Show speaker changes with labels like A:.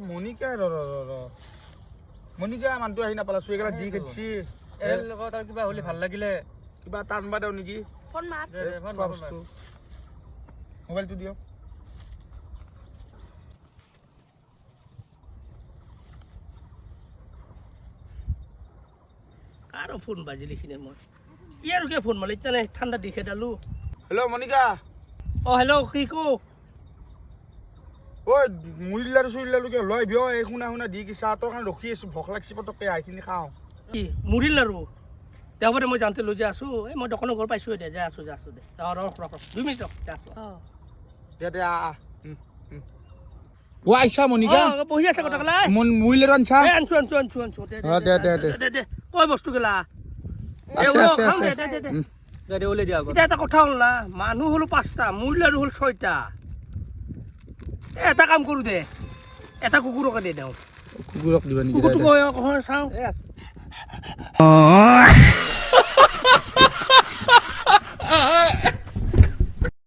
A: মনিকা মনিকা মানুহটো আহি নাপালা চুইগেলা দি খেদিছি
B: লগত আৰু কিবা হ'লে ভাল লাগিলে
A: কিবা টানবা দেও নেকি
C: ফোন মাৰ
A: মোবাইলটো দিয়ক
D: কাৰো ফোন বাজিল এইখিনি মই ইয়াৰ কিয় ফোন মাৰিলে এতিয়া ঠাণ্ডা দিখে ডালো
A: হেল্ল' মনিকা
D: অ হেল্ল' কি কো
A: ঐ মুৰিলাৰু চুৰিলাৰুকে লৈ বিয় এই শুনা দি কি চাহ তোৰ কাৰণে ৰখি আছো ভোক লাগছি পটককে এইখিনি খাওঁ
D: কি মুৰিল আৰু দেওবাৰে মই যাওঁতে লৈ আছো এই মই দোকানৰ ঘৰ পাইছোঁ দে যাই আছো দে ৰখ 2 মিনিট ৰখ যা আছো
A: দে ও আইছা মনিকা
D: বহি আছে কথা কলা
A: মুৰিলাৰু আনছা
D: আনছো দে কয় বস্তু গেলা
B: দে ওলাই দিয়া
D: এতিয়া এটা কথা হ'ল না মানুহ হ'ল 5টা মুৰিলাৰু হ'ল 6টা এটা কাম কৰো দে এটা কুকুৰকে দে দেওঁ
A: কুকুৰক দিবা নেকি
D: কুকুৰটো মই চাওঁ